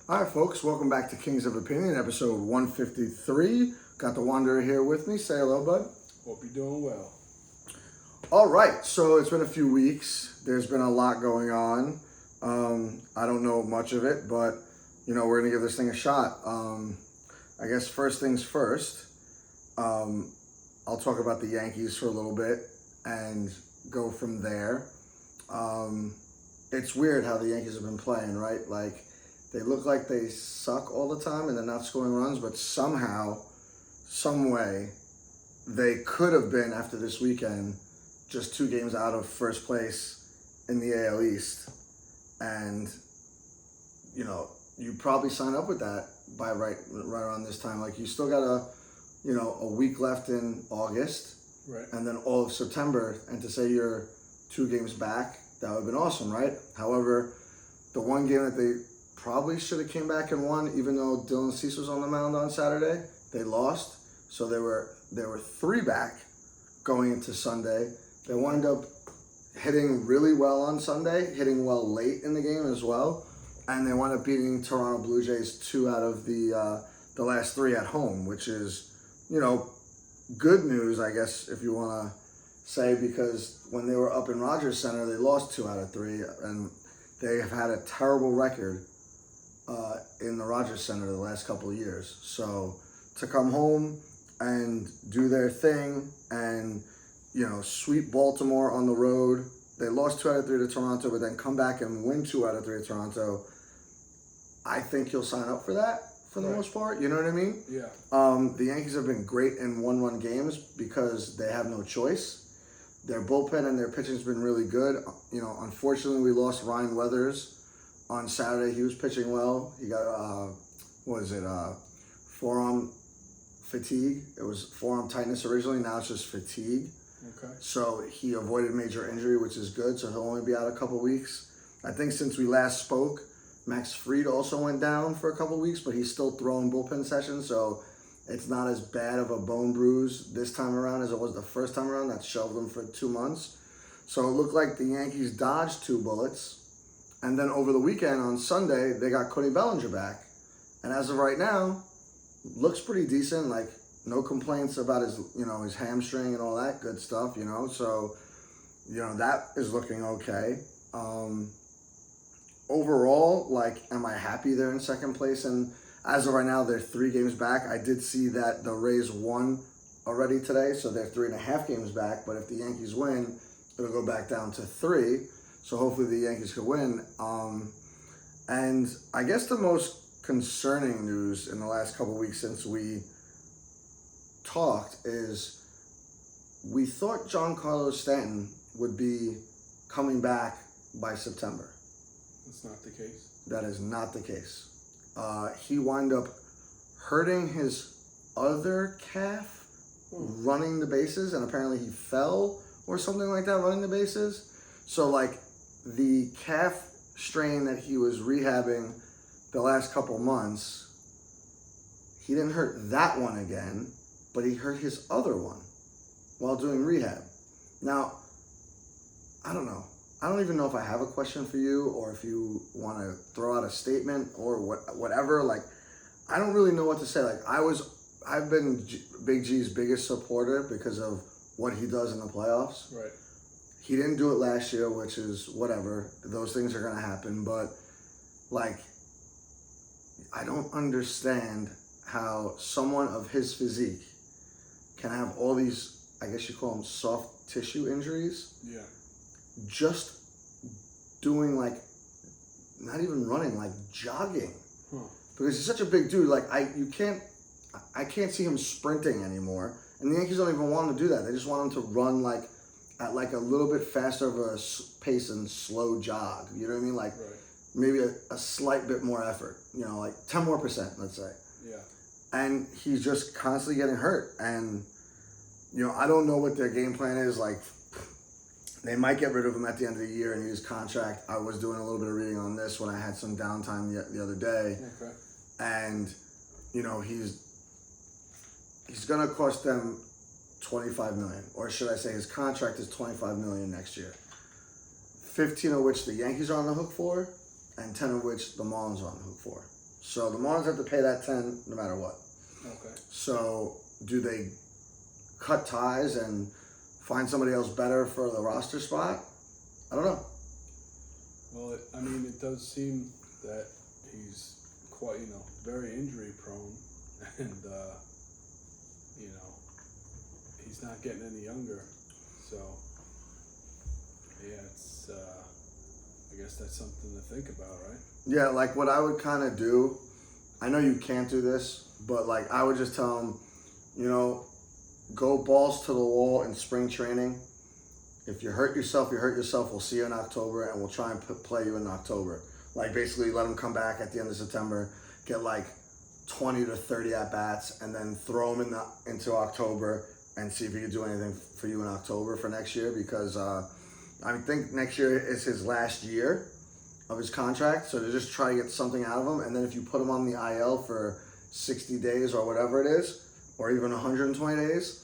All right, folks, welcome back to Kings of Opinion, episode 153. Got the Wanderer here with me. Say hello, bud. Hope you're doing well. All right, so it's been a few weeks. There's been a lot going on. I don't know much of it, but, we're going to give this thing a shot. I guess first things first, I'll talk about the Yankees for a little bit and go from there. It's weird how the Yankees have been playing, right? Like, they look like they suck all the time and they're not scoring runs, but somehow, some way, they could have been, after this weekend, just 2 games out of first place in the AL East. And, you probably sign up with that by right around this time. Like, you still got a week left in August. Right. And then all of September. And to say you're 2 games back, that would have been awesome, right? However, the one game that they probably should have came back and won, even though Dylan Cease was on the mound on Saturday, they lost. So they were 3 back going into Sunday. They wound up hitting really well on Sunday, hitting well late in the game as well, and they wound up beating Toronto Blue Jays 2 out of the last 3 at home, which is, good news, I guess, if you want to say, because when they were up in Rogers Center, they lost 2 out of 3, and they have had a terrible record in the Rogers Center the last couple of years. So to come home and do their thing and, sweep Baltimore on the road. They lost 2 out of 3 to Toronto, but then come back and win 2 out of 3 to Toronto. I think you'll sign up for that for the most part. You know what I mean? Yeah. The Yankees have been great in one-run games because they have no choice. Their bullpen and their pitching's been really good. Unfortunately, we lost Ryan Weathers on Saturday. He was pitching well. He got, forearm fatigue. It was forearm tightness originally. Now it's just fatigue. Okay. So he avoided major injury, which is good. So he'll only be out a couple weeks. I think since we last spoke, Max Fried also went down for a couple weeks, but he's still throwing bullpen sessions. So it's not as bad of a bone bruise this time around as it was the first time around. That shelved him for 2 months. So it looked like the Yankees dodged 2 bullets. And then over the weekend on Sunday, they got Cody Bellinger back. And as of right now, looks pretty decent. Like, no complaints about his hamstring and all that good stuff, So, that is looking okay. Overall, am I happy they're in second place? And as of right now, they're 3 games back. I did see that the Rays won already today, so they're 3.5 games back. But if the Yankees win, it'll go back down to 3. So hopefully the Yankees could win. And I guess the most concerning news in the last couple of weeks since we talked is we thought Giancarlo Stanton would be coming back by September. That's not the case. That is not the case. He wound up hurting his other calf running the bases, and apparently he fell or something like that running the bases. So, the calf strain that he was rehabbing the last couple months, he didn't hurt that one again, but he hurt his other one while doing rehab. Now, I don't know. I don't even know if I have a question for you or if you want to throw out a statement or whatever. I don't really know what to say. I've been Big G's biggest supporter because of what he does in the playoffs. Right. He didn't do it last year, which is whatever. Those things are going to happen. But, I don't understand how someone of his physique can have all these, I guess you call them soft tissue injuries. Yeah. Just doing, not even running, jogging. Because he's such a big dude. I can't see him sprinting anymore. And the Yankees don't even want him to do that. They just want him to run, at a little bit faster of a pace and slow jog. You know what I mean? Right. Maybe a slight bit more effort. 10 more %, let's say. Yeah. And he's just constantly getting hurt. And, I don't know what their game plan is. They might get rid of him at the end of the year and use contract. I was doing a little bit of reading on this when I had some downtime the other day. Okay. And, he's going to cost them $25 million. Or should I say his contract is $25 million next year. 15 of which the Yankees are on the hook for, and 10 of which the Marlins are on the hook for. So the Marlins have to pay that 10 no matter what. Okay. So do they cut ties and find somebody else better for the roster spot? I don't know. Well, it does seem that he's quite, very injury prone, and he's not getting any younger. So, yeah, it's. I guess that's something to think about, right? Yeah, like what I would kind of do, I know you can't do this, but like I would just tell him, go balls to the wall in spring training. If you hurt yourself, you hurt yourself. We'll see you in October, and we'll try and play you in October. Like basically let him come back at the end of September, get like 20 to 30 at-bats, and then throw him into October and see if he can do anything for you in October for next year, because I think next year is his last year of his contract, so to just try to get something out of him, and then if you put him on the IL for 60 days or whatever it is, or even 120 days,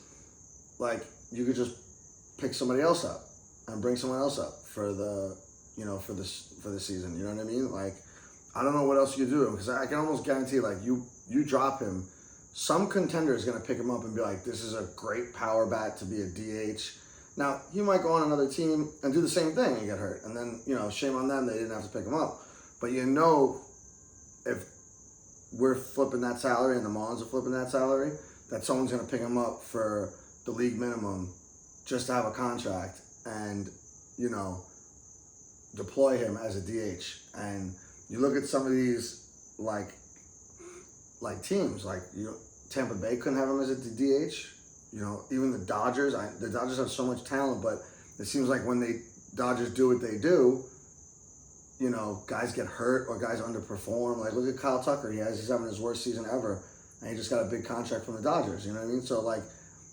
like you could just pick somebody else up and bring someone else up for the for the season. You know what I mean? Like I don't know what else you could do, because I can almost guarantee like you drop him, some contender is going to pick him up and be like, this is a great power bat to be a DH. Now, he might go on another team and do the same thing and get hurt. And then, shame on them, they didn't have to pick him up. But if we're flipping that salary and the Marlins are flipping that salary, that someone's going to pick him up for the league minimum just to have a contract and, deploy him as a DH. And you look at some of these, like teams, like, Tampa Bay couldn't have him as a DH. Even the Dodgers. The Dodgers have so much talent, but it seems like when the Dodgers do what they do, guys get hurt or guys underperform. Like look at Kyle Tucker. He's having his worst season ever, and he just got a big contract from the Dodgers. You know what I mean? So like,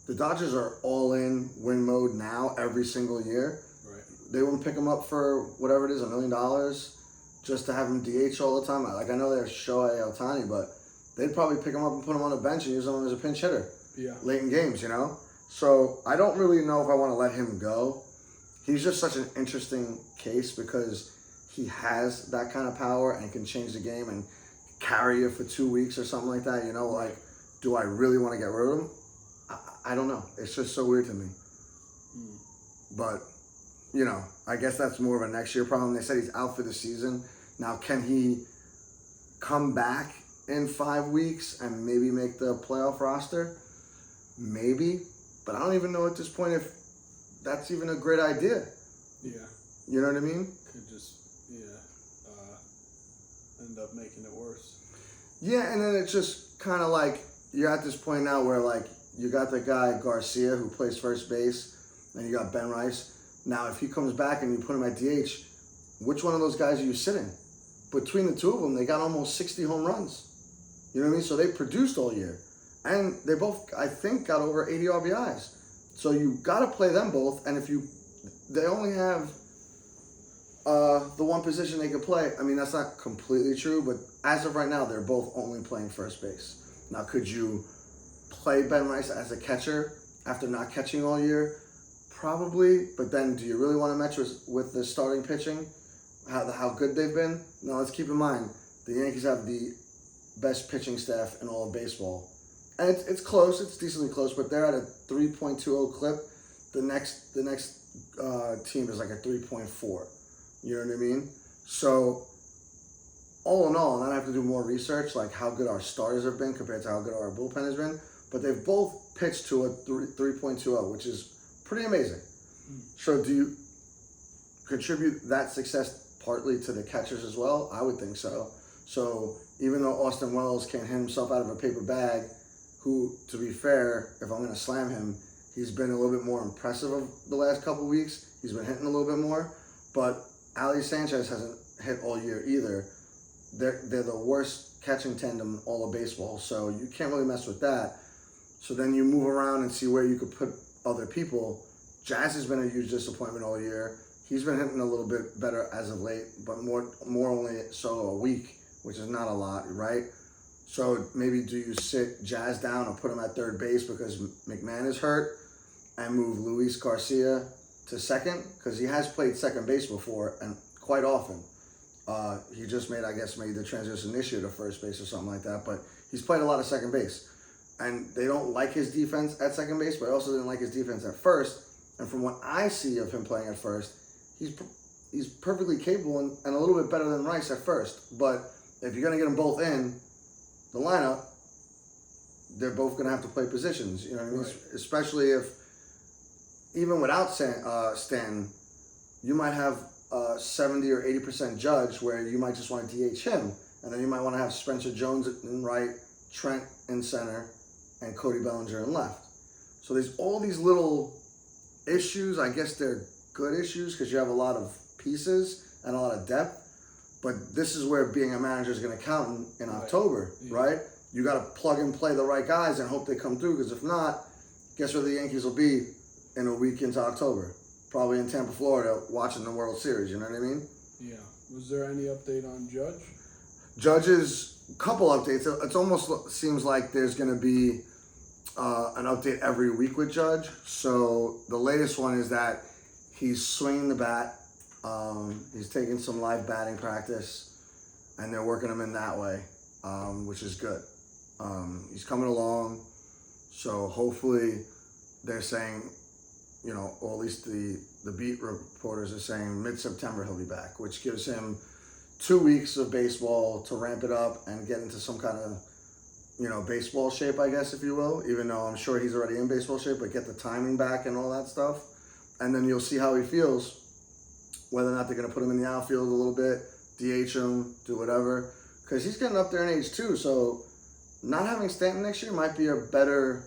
the Dodgers are all in win mode now every single year. Right. They wouldn't pick him up for whatever it is, $1 million, just to have him DH all the time. Like I know they're Shohei Ohtani, but they'd probably pick him up and put him on the bench and use him as a pinch hitter. Yeah. Late in games, So I don't really know if I want to let him go. He's just such an interesting case because he has that kind of power and can change the game and carry you for 2 weeks or something like that. Like, do I really want to get rid of him? I don't know. It's just so weird to me. But, I guess that's more of a next year problem. They said he's out for the season. Now, can he come back in 5 weeks and maybe make the playoff roster? Maybe, but I don't even know at this point if that's even a great idea. Yeah. You know what I mean? Could just, end up making it worse. Yeah, and then it's just kind of like you're at this point now where like you got the guy Garcia who plays first base, and you got Ben Rice. Now, if he comes back and you put him at DH, which one of those guys are you sitting? Between the two of them, they got almost 60 home runs. You know what I mean? So they produced all year. And they both, I think, got over 80 RBIs. So you got to play them both. And they only have the one position they could play. I mean, that's not completely true, but as of right now, they're both only playing first base. Now, could you play Ben Rice as a catcher after not catching all year? Probably. But then, do you really want to match with the starting pitching? How good they've been? Now, let's keep in mind, the Yankees have the best pitching staff in all of baseball. And it's close. It's decently close, but they're at a 3.20 clip. The next team is like a 3.4. You know what I mean? So all in all, and I have to do more research, like how good our starters have been compared to how good our bullpen has been. But they've both pitched to a 3.20, which is pretty amazing. So do you contribute that success partly to the catchers as well? I would think so. So even though Austin Wells can't hit himself out of a paper bag, who, to be fair, if I'm going to slam him, he's been a little bit more impressive of the last couple of weeks. He's been hitting a little bit more. But Ali Sanchez hasn't hit all year either. They're the worst catching tandem in all of baseball, so you can't really mess with that. So then you move around and see where you could put other people. Jazz has been a huge disappointment all year. He's been hitting a little bit better as of late, but more only so a week, which is not a lot, right? So maybe do you sit Jazz down or put him at third base because McMahon is hurt, and move Luis Garcia to second? Because he has played second base before and quite often. He just made the transition this year to first base or something like that. But he's played a lot of second base, and they don't like his defense at second base, but also didn't like his defense at first. And from what I see of him playing at first, he's perfectly capable and a little bit better than Rice at first. But if you're gonna get them both in the lineup, they're both gonna have to play positions. You know what I mean? Right. Especially if even without Stanton, you might have 70 or 80% Judge, where you might just want to DH him, and then you might want to have Spencer Jones in right, Trent in center, and Cody Bellinger in left. So there's all these little issues. I guess they're good issues because you have a lot of pieces and a lot of depth. But this is where being a manager is going to count in October, right? You got to plug and play the right guys and hope they come through. Because if not, guess where the Yankees will be in a week into October? Probably in Tampa, Florida, watching the World Series. You know what I mean? Yeah. Was there any update on Judge? Judge's couple updates. It almost seems like there's going to be an update every week with Judge. So the latest one is that he's swinging the bat. He's taking some live batting practice, and they're working him in that way, which is good. He's coming along, so hopefully they're saying, you know, or at least the beat reporters are saying mid-September he'll be back, which gives him 2 weeks of baseball to ramp it up and get into some kind of, you know, baseball shape, I guess, if you will, even though I'm sure he's already in baseball shape, but get the timing back and all that stuff. And then you'll see how he feels, whether or not they're going to put him in the outfield a little bit, DH him, do whatever. Because he's getting up there in age too, so not having Stanton next year might be a better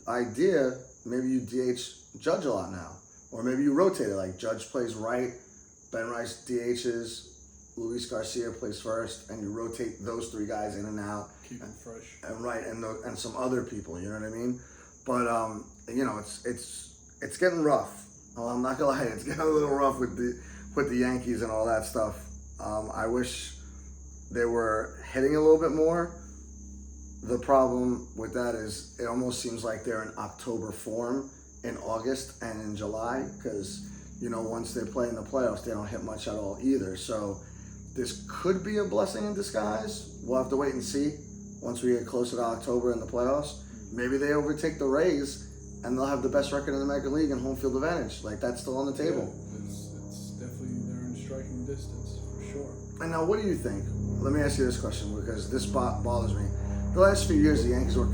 idea. Maybe you DH Judge a lot now. Or maybe you rotate it, like Judge plays right, Ben Rice DHs, Luis Garcia plays first, and you rotate those three guys in and out. Keep him fresh. And right, and some other people, you know what I mean? But you know, it's getting rough. I'm not gonna lie, it's getting a little rough with the Yankees and all that stuff. I wish they were hitting a little bit more. The problem with that is it almost seems like they're in October form in August and in July, because, you know, once they play in the playoffs, they don't hit much at all either. So this could be a blessing in disguise. We'll have to wait and see once we get closer to October in the playoffs. Maybe they overtake the Rays and they'll have the best record in the American League and home field advantage. Like, that's still on the table. Yeah, it's definitely, they're in striking distance for sure. And now, what do you think? Let me ask you this question, because this bothers me. The last few years, the Yankees were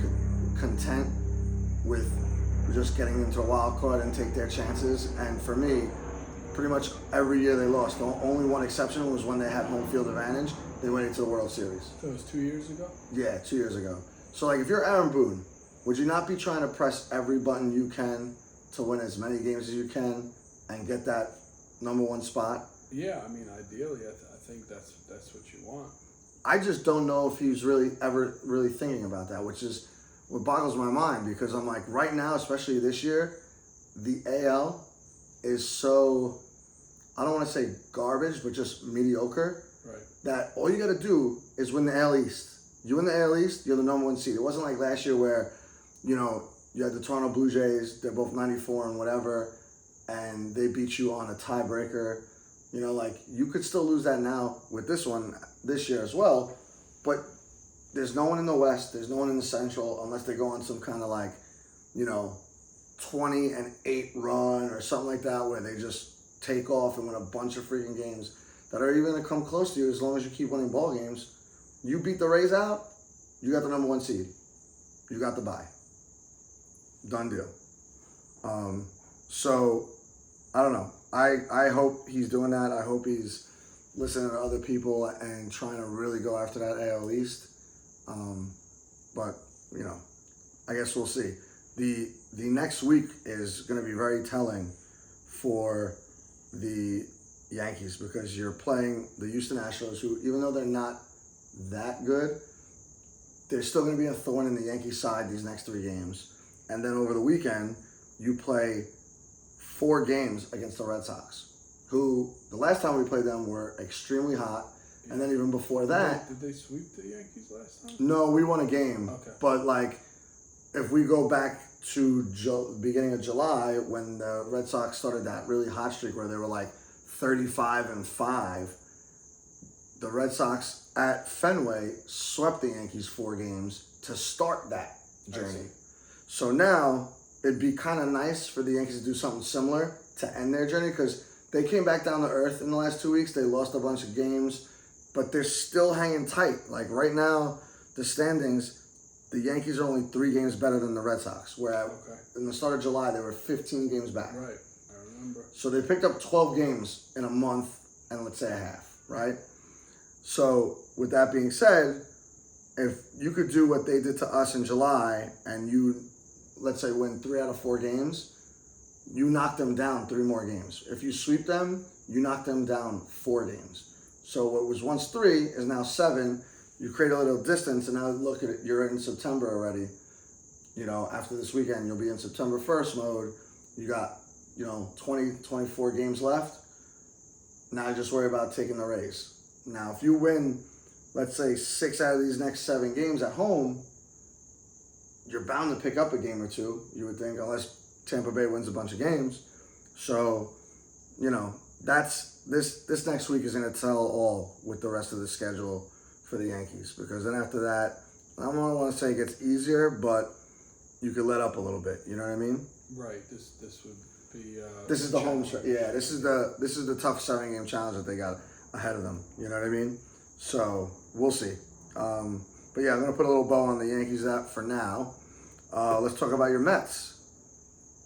content with just getting into a wild card and take their chances. And for me, pretty much every year they lost. The only one exception was when they had home field advantage. They went into the World Series. So it was 2 years ago? Yeah, 2 years ago. So, like, if you're Aaron Boone, would you not be trying to press every button you can to win as many games as you can and get that number one spot? Yeah, I mean, ideally, I think that's what you want. I just don't know if he's ever really thinking about that, which is what boggles my mind, because I'm like, right now, especially this year, the AL is so, I don't want to say garbage, but just mediocre. Right. That all you got to do is win the AL East. You win the AL East, you're the number one seed. It wasn't like last year where, you know, you had the Toronto Blue Jays, they're both 94 and whatever, and they beat you on a tiebreaker. You know, like, you could still lose that now with this year as well, but there's no one in the West, there's no one in the Central, unless they go on some kind of, like, you know, 20-8 run or something like that, where they just take off and win a bunch of freaking games that are even going to come close to you as long as you keep winning ball games. You beat the Rays out, you got the number one seed. You got the bye. Done deal. So, I don't know. I hope he's doing that. I hope he's listening to other people and trying to really go after that AL East. But, you know, I guess we'll see. The next week is going to be very telling for the Yankees, because you're playing the Houston Astros, who, even though they're not that good, they're still going to be a thorn in the Yankees' side these next 3 games. And then over the weekend, you play 4 games against the Red Sox, who the last time we played them were extremely hot. Yeah. And then even before that... Did they sweep the Yankees last time? No, we won a game. Okay. But, like, if we go back to beginning of July, when the Red Sox started that really hot streak where they were, like, 35-5. The Red Sox at Fenway swept the Yankees 4 games to start that journey. So now it'd be kind of nice for the Yankees to do something similar to end their journey, because they came back down to earth in the last 2 weeks. They lost a bunch of games, but they're still hanging tight. Like right now, the standings, the Yankees are only 3 games better than the Red Sox, where in the start of July, they were 15 games back. Right, I remember. So they picked up 12 games in a month and let's say a half, right? So with that being said, if you could do what they did to us in July and you, let's say, win 3 out of 4 games, you knock them down 3 more games. If you sweep them, you knock them down 4 games. So what was once 3 is now 7. You create a little distance, and now look at it, you're in September already. You know, after this weekend, you'll be in September 1st mode. You got, 20, 24 games left. Now just worry about taking the Rays. Now, if you win, let's say 6 out of these next 7 games at home, you're bound to pick up a game or 2, you would think, unless Tampa Bay wins a bunch of games. So, that's this next week is going to tell all with the rest of the schedule for the Yankees, because then after that, I don't want to say it gets easier, but you could let up a little bit. You know what I mean? Right. This would be. This is the home stretch. Yeah. This is the tough 7-game challenge that they got ahead of them. You know what I mean? So we'll see. But yeah, I'm gonna put a little bow on the Yankees for now. Let's talk about your Mets.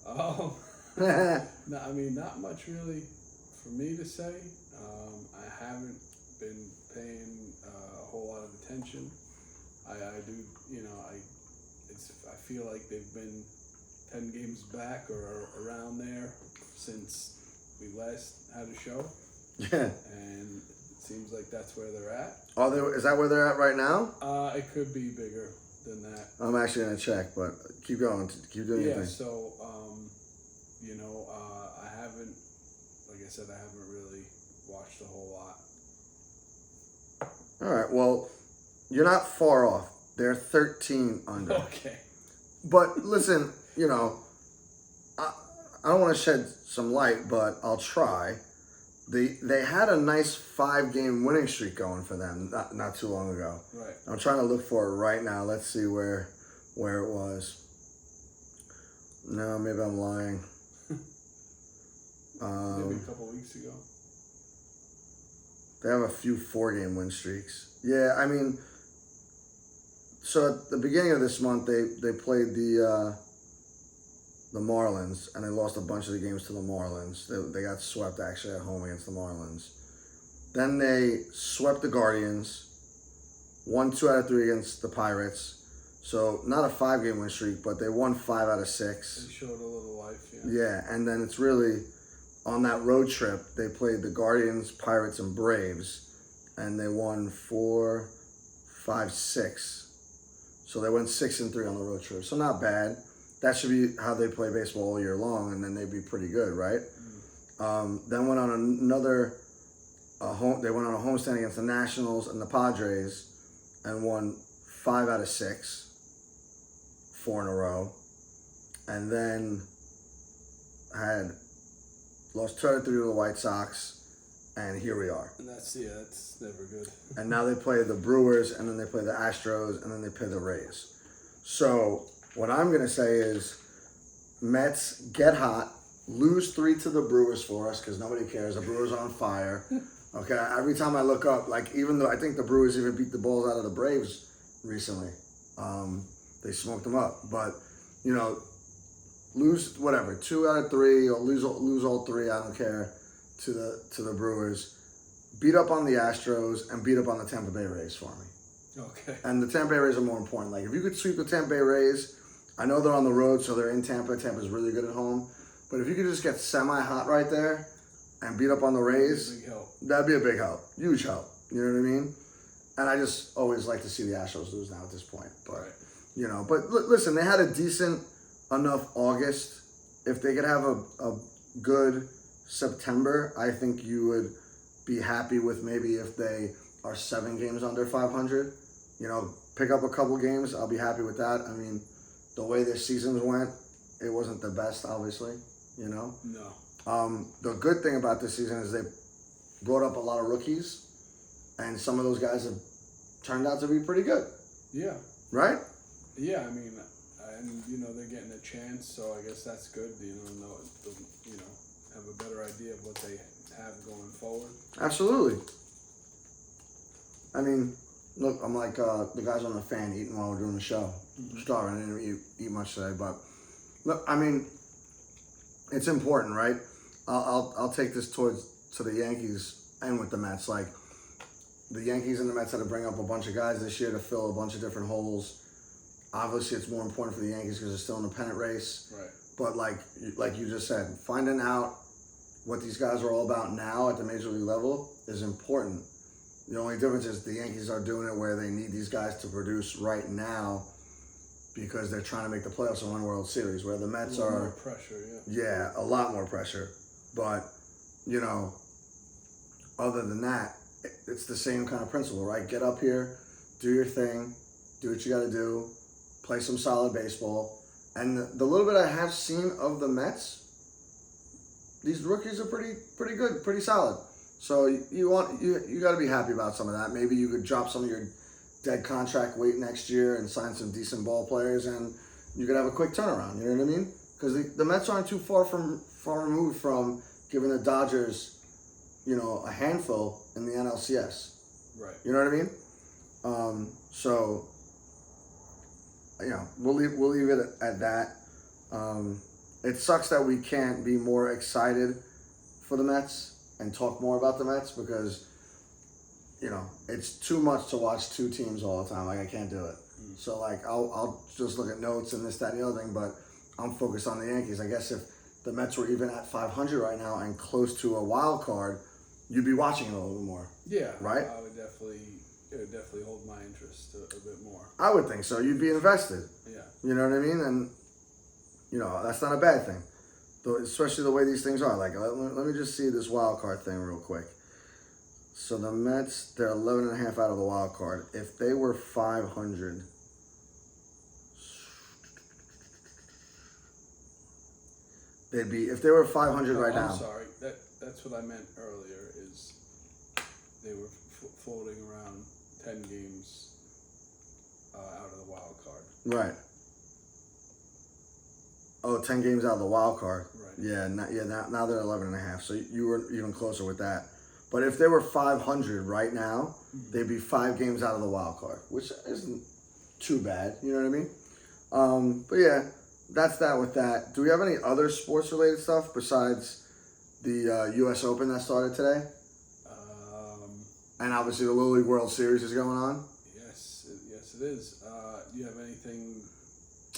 Oh. No, I mean, not much really for me to say. I haven't been paying a whole lot of attention. I do, I feel like they've been 10 games back or around there since we last had a show. Yeah. And it seems like that's where they're at. Is that where they're at right now? It could be bigger than that. I'm actually gonna check, but keep going. Keep doing your thing. So, I haven't, like I said, I haven't really watched a whole lot. All right. Well, you're not far off. They're 13 under. Okay. But listen, I don't want to shed some light, but I'll try. They had a nice 5-game winning streak going for them not too long ago. Right. I'm trying to look for it right now. Let's see where it was. No, maybe I'm lying. Maybe a couple weeks ago. They have a few 4-game win streaks. Yeah, I mean, so at the beginning of this month, they played the Marlins, and they lost a bunch of the games to the Marlins. They got swept, actually, at home against the Marlins. Then they swept the Guardians, won 2 out of 3 against the Pirates. So not a 5-game win streak, but they won 5 out of 6. They showed a little life, yeah. Yeah, and then it's really, on that road trip, they played the Guardians, Pirates, and Braves, and they won 4, 5, 6. So they went 6-3 on the road trip. So not bad. That should be how they play baseball all year long, and then they'd be pretty good, right? Then went on they went on a homestand against the Nationals and the Padres, and won 5 out of 6, 4 in a row, and then had lost 2 out of 3 to the White Sox, and here we are. And that's never good. And now they play the Brewers, and then they play the Astros, and then they play the Rays. So what I'm going to say is Mets get hot, lose 3 to the Brewers for us because nobody cares. The Brewers are on fire. Okay, every time I look up, even though I think the Brewers even beat the balls out of the Braves recently, they smoked them up. But, lose whatever, 2 out of 3 or lose all 3, I don't care, to the Brewers. Beat up on the Astros and beat up on the Tampa Bay Rays for me. Okay. And the Tampa Bay Rays are more important. Like, if you could sweep the Tampa Bay Rays, I know they're on the road, so they're in Tampa. Tampa's really good at home. But if you could just get semi-hot right there and beat up on the Rays, Big help. that'd be a big help. Huge help. You know what I mean? And I just always like to see the Astros lose now at this point. But, Right. But listen, they had a decent enough August. If they could have a good September, I think you would be happy with maybe if they are 7 games under 500. Pick up a couple games. I'll be happy with that. I mean, the way their seasons went, it wasn't the best, obviously. No. The good thing about this season is brought up a lot of rookies, and some of those guys have turned out to be pretty good. Yeah. Right? Yeah, I mean, and they're getting a chance, so I guess that's good. Have a better idea of what they have going forward. Absolutely. I mean, look, I'm like the guys on the fan eating while we're doing the show. Mm-hmm. Starving. I didn't eat much today, but look, I mean, it's important, right? I'll take this to the Yankees and with the Mets. Like, the Yankees and the Mets had to bring up a bunch of guys this year to fill a bunch of different holes. Obviously, it's more important for the Yankees because they're still in the pennant race. Right. But like you just said, finding out what these guys are all about now at the major league level is important. The only difference is the Yankees are doing it where they need these guys to produce right now because they're trying to make the playoffs and win World Series, where the Mets are... more pressure, yeah. Yeah, a lot more pressure. But, other than that, it's the same kind of principle, right? Get up here, do your thing, do what you got to do, play some solid baseball. And the little bit I have seen of the Mets, these rookies are pretty good, pretty solid. So you got to be happy about some of that. Maybe you could drop some of your dead contract weight next year and sign some decent ball players, and you could have a quick turnaround. You know what I mean? Because the Mets aren't too far removed from giving the Dodgers, a handful in the NLCS. Right. You know what I mean? So we'll leave it at that. It sucks that we can't be more excited for the Mets and talk more about the Mets because, it's too much to watch two teams all the time. Like, I can't do it. So, like, I'll just look at notes and this, that, and the other thing, but I'm focused on the Yankees. I guess if the Mets were even at 500 right now and close to a wild card, you'd be watching it a little bit more. Yeah. Right? It would definitely hold my interest a bit more. I would think so. You'd be invested. Yeah. You know what I mean? And, that's not a bad thing. Especially the way these things are. Like, let me just see this wild card thing real quick. So the Mets, they're 11.5 out of the wild card. If they were 500, if they were 500 right now. I'm sorry. That's what I meant earlier. Is they were floating around 10 games out of the wild card. Right. Oh, 10 games out of the wild card. Right. Yeah. Now they're 11.5. So you were even closer with that. But if they were 500 right now, they'd be 5 games out of the wild card, which isn't too bad. You know what I mean? But yeah, that's that with that. Do we have any other sports-related stuff besides the U.S. Open that started today? And obviously the Little League World Series is going on? Yes, it is. Do you have anything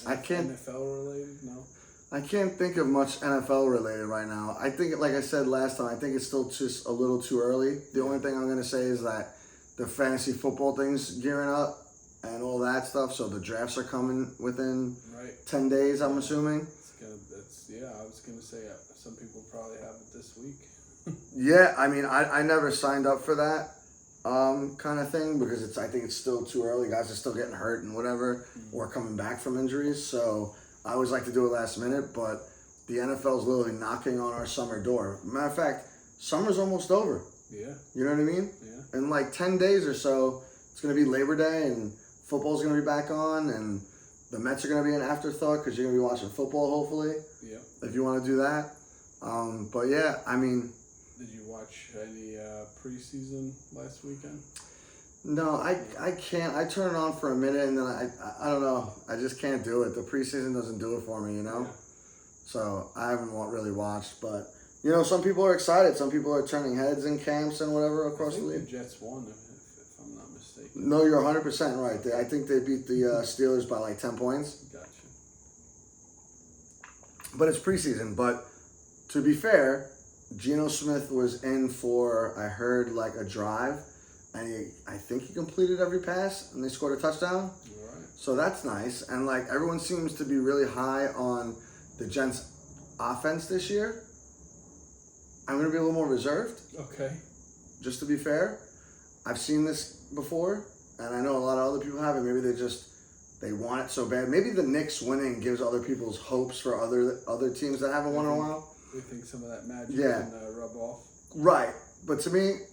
NFL related? No? I can't think of much NFL related right now. I think, like I said last time, I think it's still just a little too early. The only thing I'm going to say is that the fantasy football thing's gearing up and all that stuff. So the drafts are coming within 10 days, I'm assuming. I was going to say some people probably have it this week. Yeah, I mean, I never signed up for that kind of thing because I think it's still too early. Guys are still getting hurt and whatever, or coming back from injuries. So I always like to do it last minute, but the NFL's literally knocking on our summer door. Matter of fact, summer's almost over. Yeah. You know what I mean? Yeah. In like 10 days or so, it's going to be Labor Day and football's going to be back on and the Mets are going to be an afterthought because you're going to be watching football, hopefully. Yeah. If you want to do that. But yeah, I mean... Did you watch any preseason last weekend? No, I can't. I turn it on for a minute and then I don't know. I just can't do it. The preseason doesn't do it for me, Yeah. So I haven't really watched, but some people are excited. Some people are turning heads in camps and whatever across the league. The Jets won, if I'm not mistaken. No, you're 100% right. I think they beat the Steelers by like 10 points. Gotcha. But it's preseason. But to be fair, Geno Smith was in for, I heard, like a drive. And I think he completed every pass, and they scored a touchdown. All right. So that's nice. And, like, everyone seems to be really high on the Gents' offense this year. I'm going to be a little more reserved. Okay. Just to be fair. I've seen this before, and I know a lot of other people have it. Maybe they want it so bad. Maybe the Knicks winning gives other people's hopes for other teams that haven't won in a while. We think some of that magic can rub off. Right. but to me,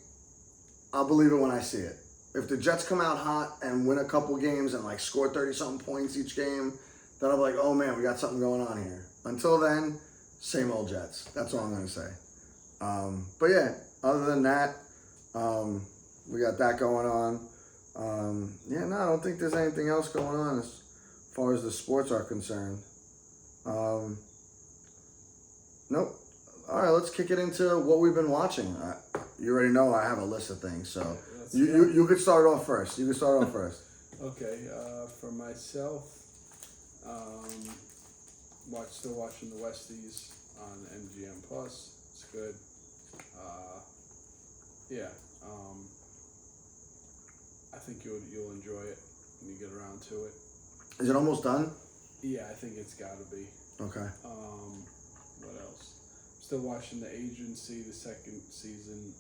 I'll believe it when I see it. If the Jets come out hot and win a couple games and like score 30-something points each game, then I'll be like, oh man, we got something going on here. Until then, same old Jets. That's all I'm going to say. But yeah, other than that, we got that going on. I don't think there's anything else going on as far as the sports are concerned. Nope. All right, let's kick it into what we've been watching. You already know I have a list of things, so you could start off first. Okay, for myself, still watching the Westies on MGM Plus. It's good. I think you'll enjoy it when you get around to it. Is it almost done? Yeah, I think it's got to be. Okay. What else? Still watching The Agency, the second season.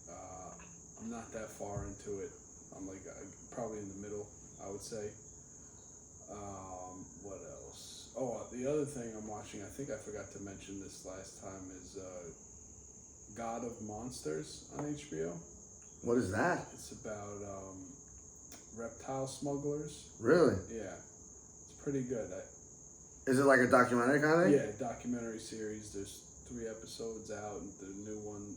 I'm not that far into it. I'm like probably in the middle, I would say. What else? Oh, the other thing I'm watching, I think I forgot to mention this last time, is God of Monsters on HBO. What is that? It's about reptile smugglers. Really? Yeah. It's pretty good. Is it like a documentary kind of thing? Yeah, documentary series. There's 3 episodes out, and the new one,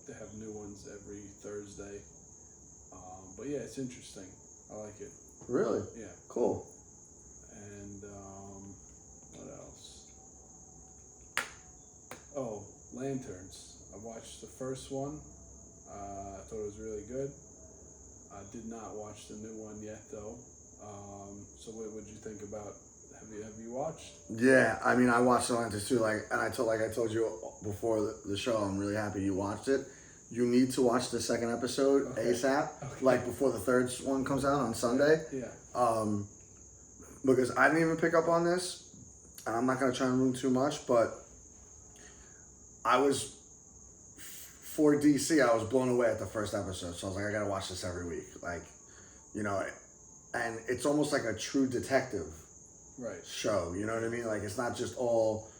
they have new ones every Thursday. But yeah, it's interesting. I like it. Really? Yeah. Cool. And what else? Oh, Lanterns. I watched the first one. I thought it was really good. I did not watch the new one yet, though. So what would you think about? Have you watched? Yeah, I mean, I watched the Lanterns too. I told you before the show, I'm really happy you watched it. You need to watch the second episode ASAP, like before the third one comes out on Sunday. Yeah. Because I didn't even pick up on this, and I'm not gonna try and ruin too much, but for DC, I was blown away at the first episode. So I was like, I gotta watch this every week, and it's almost like a true detective show. You know what I mean? Like, it's not just all,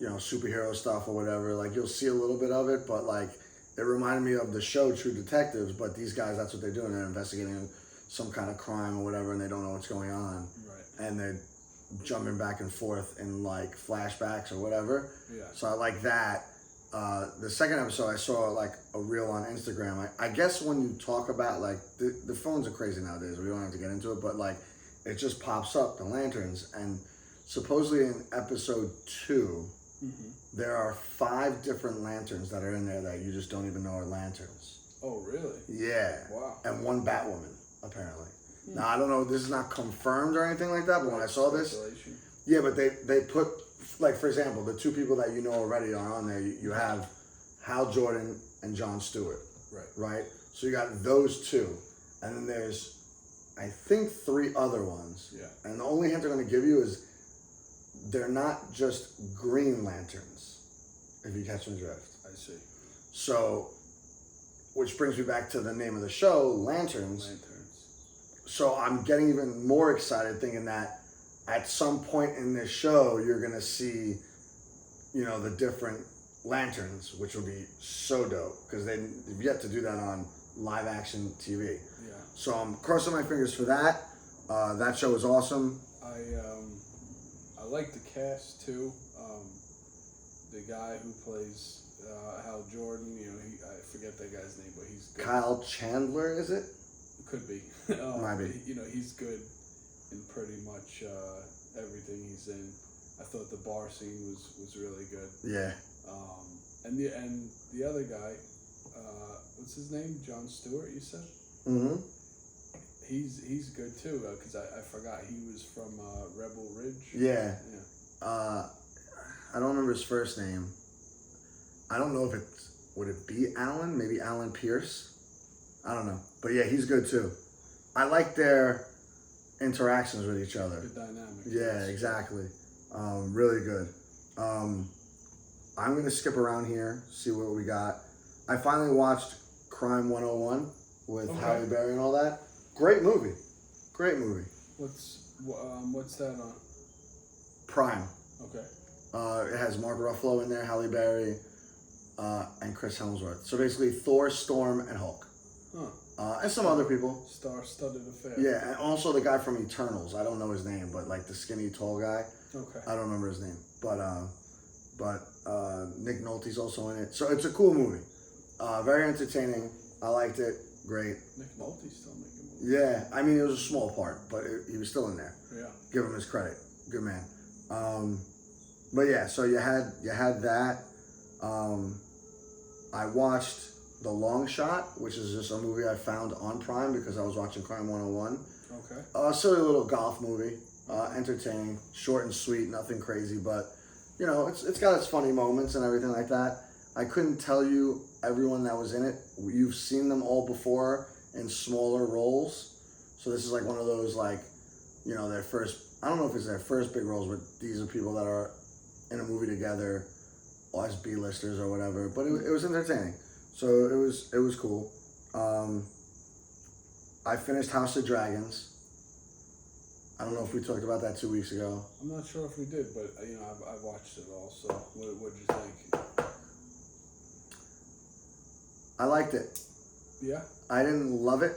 superhero stuff or whatever. Like, you'll see a little bit of it, but it reminded me of the show True Detectives. But these guys, that's what they're doing. They're investigating some kind of crime or whatever, and they don't know what's going on. Right. And they're jumping back and forth in flashbacks or whatever. Yeah. So I like that. The second episode, I saw a reel on Instagram. I guess when you talk about the phones are crazy nowadays. We don't have to get into it, but it just pops up, the lanterns, and supposedly in episode 2, there are 5 different lanterns that are in there that you just don't even know are lanterns. Oh, really? Yeah. Wow. And 1 Batwoman, apparently. Now, I don't know, this is not confirmed or anything like that, but when I saw this, yeah, but they put, for example, the 2 people that you know already are on there. You have Hal Jordan and Jon Stewart. Right? So you got those 2. And then there's, I think, 3 other ones. Yeah. And the only hint they're going to give you is they're not just Green Lanterns, if you catch my drift. I see. So, which brings me back to the name of the show, Lanterns. So I'm getting even more excited thinking that at some point in this show, you're going to see, the different lanterns, which would be so dope, because they've yet to do that on live action TV. Yeah. So I'm crossing my fingers for that. That show is awesome. I like the cast too. The guy who plays Hal Jordan, I forget that guy's name, but he's good. Kyle Chandler, is it? Could be. Might be. He's good in pretty much everything he's in. I thought the bar scene was really good. Yeah. And the other guy, what's his name? Jon Stewart, you said? Mm-hmm. He's good too, because I forgot he was from Rebel Ridge. Yeah. I don't remember his first name. I don't know if would it be Alan? Maybe Alan Pierce? I don't know. But yeah, he's good too. I like their interactions with each other. Good dynamic. Yeah, exactly. Really good. I'm going to skip around here, see what we got. I finally watched Crime 101 with Halle Berry and all that. Great movie. What's that on? Prime. Okay. It has Mark Ruffalo in there, Halle Berry. and Chris Hemsworth. So basically Thor, Storm, and Hulk. And some other people. Star-studded affair. Yeah, and also the guy from Eternals. I don't know his name, but like the skinny, tall guy. Okay. I don't remember his name, but Nick Nolte's also in it. So it's a cool movie. Very entertaining. I liked it. Great. Nick Nolte's still making movies. Yeah, I mean it was a small part, but he was still in there. Yeah. Give him his credit. Good man. But yeah, so you had that. I watched The Long Shot, which is just a movie I found on Prime because I was watching Crime 101. Okay. A silly little golf movie, entertaining, short and sweet, nothing crazy, but you know, it's got its funny moments and everything like that. I couldn't tell you everyone that was in it. You've seen them all before in smaller roles, so this is like one of those like, you know, their first. I don't know if it's their first big roles, but these are people that are in a movie together, as B-listers or whatever. But it was entertaining, so it was cool. I finished House of Dragons. I don't know if we talked about that 2 weeks ago. I'm not sure if we did, but you know, I've watched it all. So what'd you think? I liked it. Yeah. I didn't love it,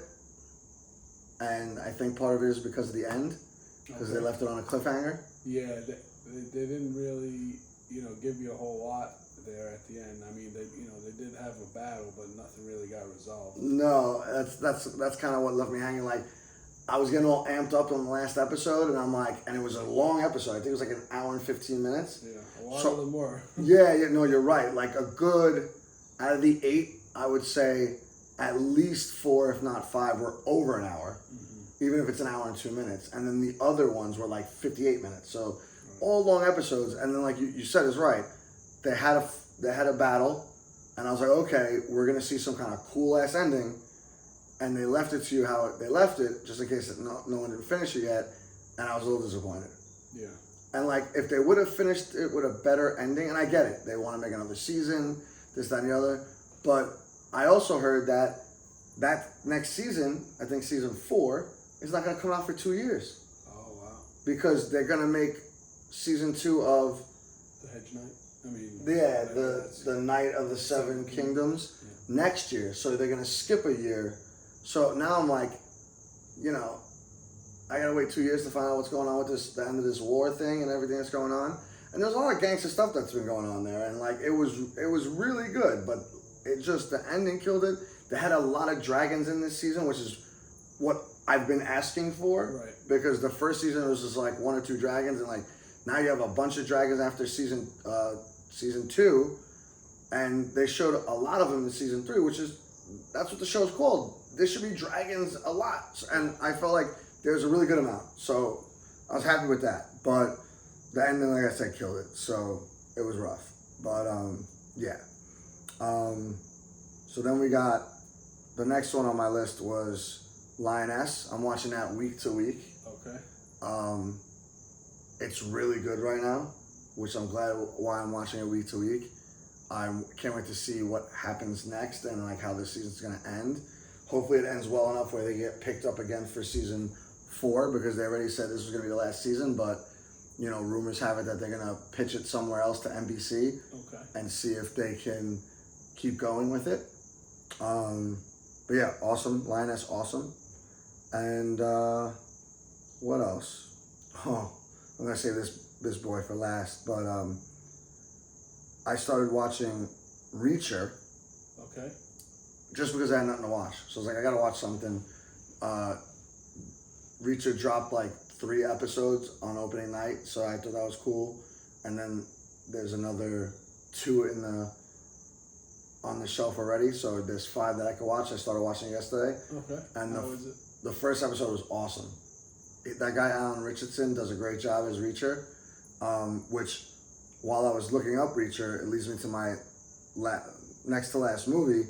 and I think part of it is because of the end, because they left it on a cliffhanger. Yeah, they didn't really, you know, give you a whole lot there at the end. I mean, they did have a battle, but nothing really got resolved. No, that's kind of what left me hanging. Like, I was getting all amped up on the last episode, and I'm like, and it was a long episode. I think it was like an hour and 15 minutes. Yeah, a lot of them were. Yeah, no, you're right. Like a good, out of the 8, I would say at least 4, if not 5, were over an hour, even if it's an hour and 2 minutes. And then the other ones were like 58 minutes. So all long episodes. And then like you said is right. They had a battle, and I was like, okay, we're gonna see some kind of cool ass ending. And they left it to you how they left it, just in case that no one didn't finish it yet. And I was a little disappointed. Yeah. And like, if they would have finished it with a better ending, and I get it, they want to make another season, this, that, and the other. But I also heard that next season, I think season 4, is not going to come out for 2 years. Oh, wow. Because they're going to make season 2 of The Hedge Knight? I mean... Yeah, the Night of the Seven Kingdoms next year. So they're going to skip a year. So now I'm like, you know, I got to wait 2 years to find out what's going on with the end of this war thing and everything that's going on. And there's a lot of gangster stuff that's been going on there. And like, it was really good, but it just, the ending killed it. They had a lot of dragons in this season, which is what I've been asking for. Right. Because the first season was just like 1 or 2 dragons, and like now you have a bunch of dragons after season 2, and they showed a lot of them in season 3, which is, that's what the show's called. There should be dragons a lot, and I felt like there's a really good amount. So I was happy with that, but the ending, like I said, killed it. So it was rough, but yeah. So then we got the next one on my list was Lioness. I'm watching that week to week. Okay. It's really good right now, which I'm glad why I'm watching it week to week. I can't wait to see what happens next and like how this season's gonna end. Hopefully it ends well enough where they get picked up again for season 4, because they already said this was gonna be the last season, but you know, rumors have it that they're gonna pitch it somewhere else to NBC. Okay. And see if they can keep going with it. But yeah, awesome. Lioness, awesome. And what else? Oh, I'm gonna save this boy for last, but I started watching Reacher. Okay. Just because I had nothing to watch. So I was like, I gotta watch something. Reacher dropped like 3 episodes on opening night, so I thought that was cool. And then there's another 2 on the shelf already, so there's 5 that I could watch. I started watching yesterday. Okay. And How was it? The first episode was awesome. That guy Alan Richardson does a great job as Reacher, which while I was looking up Reacher, it leads me to my next to last movie,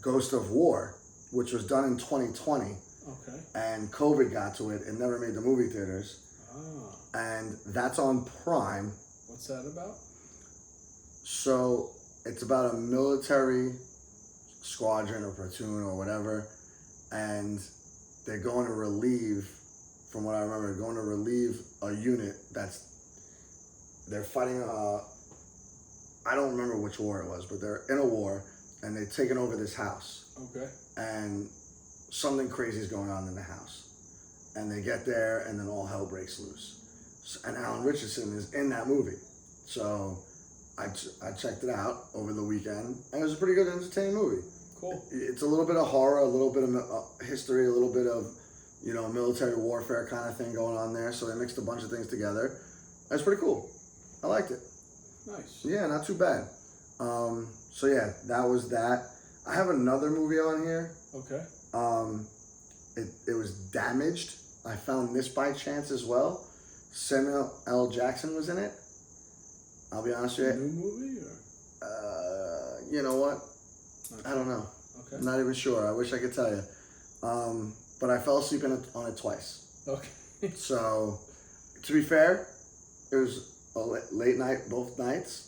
Ghost of War, which was done in 2020. Okay. And COVID got to it and never made the movie theaters. Ah. And that's on Prime. What's that about? So it's about a military squadron or platoon or whatever, and they're going to relieve, from what I remember, going to relieve a unit they're fighting I don't remember which war it was, but they're in a war and they've taken over this house. Okay. And something crazy is going on in the house. And they get there and then all hell breaks loose. And Alan Richardson is in that movie. So I checked it out over the weekend and it was a pretty good, entertaining movie. Cool. It's a little bit of horror, a little bit of history, a little bit of, military warfare kind of thing going on there. So they mixed a bunch of things together. That's pretty cool. I liked it. Nice. Yeah, not too bad. So yeah, that was that. I have another movie on here. Okay. It was Damaged. I found this by chance as well. Samuel L. Jackson was in it. I'll be honest with you. New movie or? You know what? Okay. I don't know. Okay. I'm not even sure. I wish I could tell you. But I fell asleep on it twice. Okay. So, to be fair, it was a late night both nights.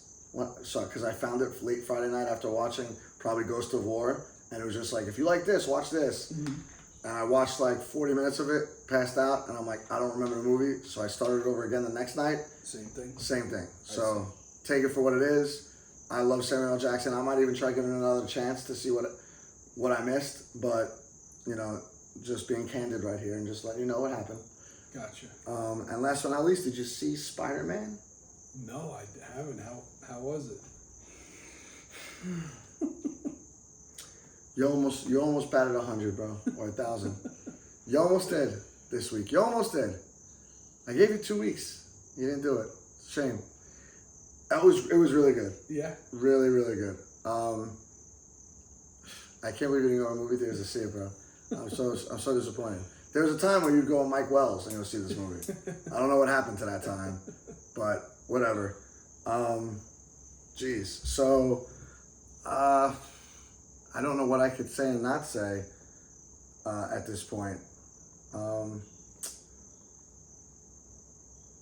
So, because I found it late Friday night after watching probably Ghost of War, and it was just like, if you like this, watch this. Mm-hmm. And I watched like 40 minutes of it, passed out, and I'm like, I don't remember the movie. So I started it over again the next night. Same thing. Same thing. So take it for what it is. I love Samuel L. Jackson. I might even try giving it another chance to see what I missed. But, just being candid right here and just letting you know what happened. Gotcha. And last but not least, did you see Spider-Man? No, I haven't. How was it? You almost batted 100, bro, or 1,000. You almost did this week. You almost did. I gave you 2 weeks. You didn't do it. Shame. It was really good. Yeah. Really, really good. I can't believe you didn't go to movie theaters to see it, bro. I'm so disappointed. There was a time where you'd go with Mike Wells and go see this movie. I don't know what happened to that time, but whatever. Geez. So, I don't know what I could say and not say at this point.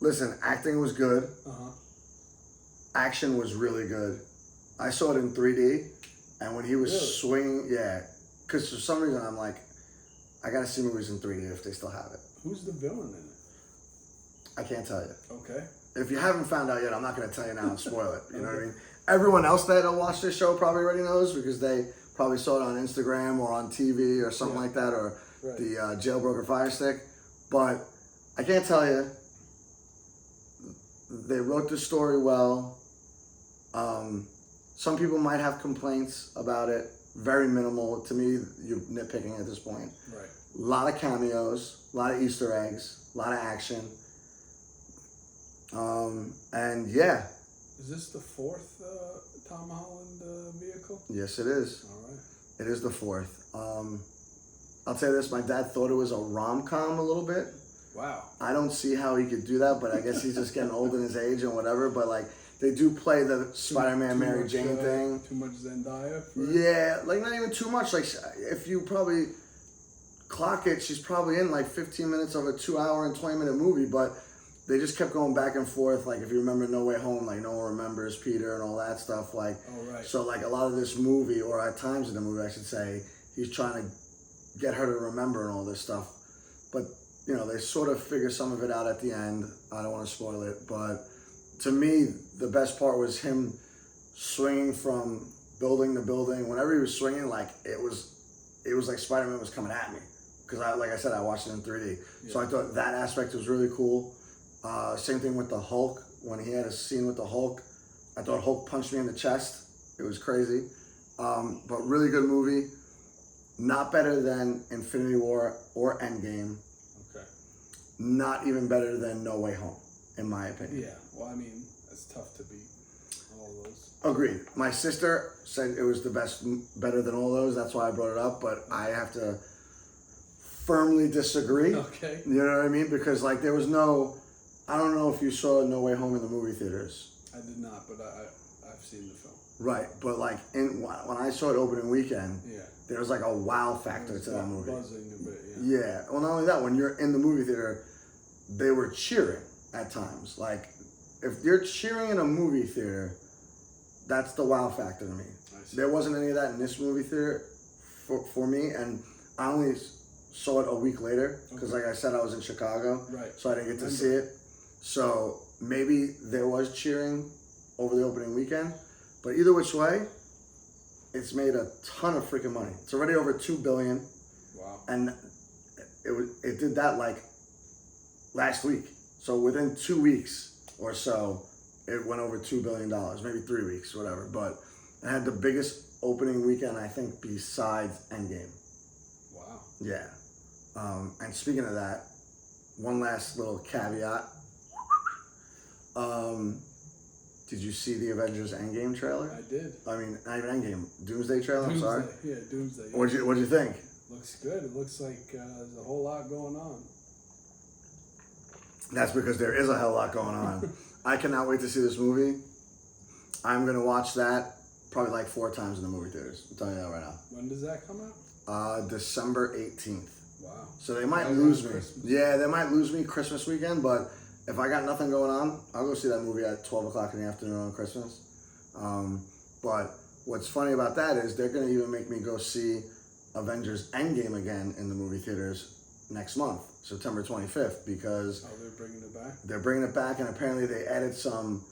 Listen, acting was good. Uh-huh. Action was really good. I saw it in 3D, and when he was swinging, yeah, because for some reason I'm like, I gotta see movies in 3D if they still have it. Who's the villain in it? I can't tell you. Okay. If you haven't found out yet, I'm not gonna tell you now and spoil it. You know what I mean? Everyone else that watched this show probably already knows because they probably saw it on Instagram or on TV or something like that, or the Jailbroker Fire Stick. But I can't tell you. They wrote the story well. Some people might have complaints about it. Very minimal. To me, you're nitpicking at this point. Right. A lot of cameos, a lot of Easter eggs, a lot of action. And yeah. Is this the fourth Tom Holland vehicle? Yes, it is. All right. It is the fourth. I'll tell you this, my dad thought it was a rom-com a little bit. Wow. I don't see how he could do that, but I guess he's just getting old in his age and whatever. But like, they do play the Spider-Man Mary Jane thing. Too much Zendaya? Yeah, like not even too much. Like, if you probably clock it, she's probably in like 15 minutes of a 2-hour and 20-minute movie, but they just kept going back and forth. Like, if you remember No Way Home, like no one remembers Peter and all that stuff. Like, so like a lot of this movie, or at times in the movie, I should say, he's trying to get her to remember and all this stuff. But, they sort of figure some of it out at the end. I don't want to spoil it, but to me, the best part was him swinging from building to building. Whenever he was swinging, like it was like Spider-Man was coming at me. Because like I said, I watched it in 3D. Yeah. So I thought that aspect was really cool. Same thing with the Hulk. When he had a scene with the Hulk, I thought Hulk punched me in the chest. It was crazy. But really good movie. Not better than Infinity War or Endgame. Okay. Not even better than No Way Home, in my opinion. Yeah, well, I mean, it's tough to beat all those. Agreed. My sister said it was the best, better than all those. That's why I brought it up, but I have to firmly disagree. Okay. You know what I mean? Because, like, there was I don't know if you saw No Way Home in the movie theaters. I did not, but I've seen the film. Right, but, like, when I saw it opening weekend, there was, like, a wow factor to that movie. Buzzing a bit, yeah. Well, not only that, when you're in the movie theater, they were cheering at times. Like, if you're cheering in a movie theater, that's the wow factor to me. There wasn't any of that in this movie theater for me, and I only saw it a week later because, like I said, I was in Chicago, so I didn't get to see it. So maybe there was cheering over the opening weekend, But either which way, it's made a ton of freaking money. It's already over $2 billion. Wow. And it did that like last week. So within 2 weeks or so, it went over $2 billion, maybe 3 weeks, whatever. But it had the biggest opening weekend, I think, besides Endgame. Wow. Yeah. And speaking of that, one last little caveat. Did you see the Avengers Endgame trailer? I did. I mean, not even Endgame, Doomsday trailer. I'm sorry. Yeah, Doomsday. What'd you think? Looks good. It looks like there's a whole lot going on. That's because there is a hell lot going on. I cannot wait to see this movie. I'm gonna watch that probably like 4 times in the movie theaters. I'm telling you that right now. When does that come out? December 18th. Wow. So they might Right lose around me. Christmas. Yeah, they might lose me Christmas weekend, but if I got nothing going on, I'll go see that movie at 12 o'clock in the afternoon on Christmas. But what's funny about that is they're going to even make me go see Avengers Endgame again in the movie theaters next month, September 25th, because Oh, they're bringing it back? they're bringing it back, and apparently they added some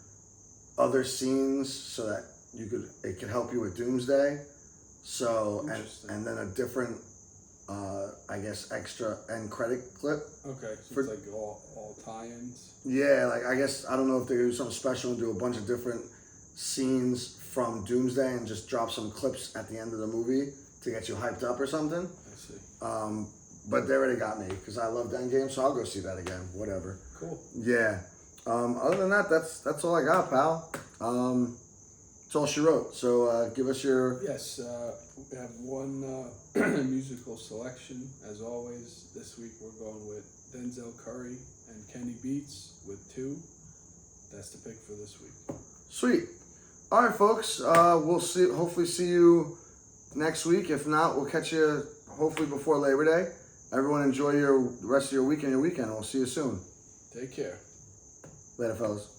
other scenes so that it could help you with Doomsday. So, Interesting. and then a different, I guess, extra end credit clip. Okay, so it's like all tie-ins? Yeah, like I guess, I don't know if they do something special and do a bunch of different scenes from Doomsday and just drop some clips at the end of the movie to get you hyped up or something. I see. But they already got me because I loved Endgame, so I'll go see that again. Whatever. Cool. Yeah. Other than that, that's all I got, pal. It's all she wrote. So give us your. Yes, we have one musical selection. As always, this week we're going with Denzel Curry and Kenny Beats with 2. That's the pick for this week. Sweet. All right, folks. We'll hopefully see you next week. If not, we'll catch you hopefully before Labor Day. Everyone enjoy the rest of your week and your weekend. We'll see you soon. Take care. Later, fellas.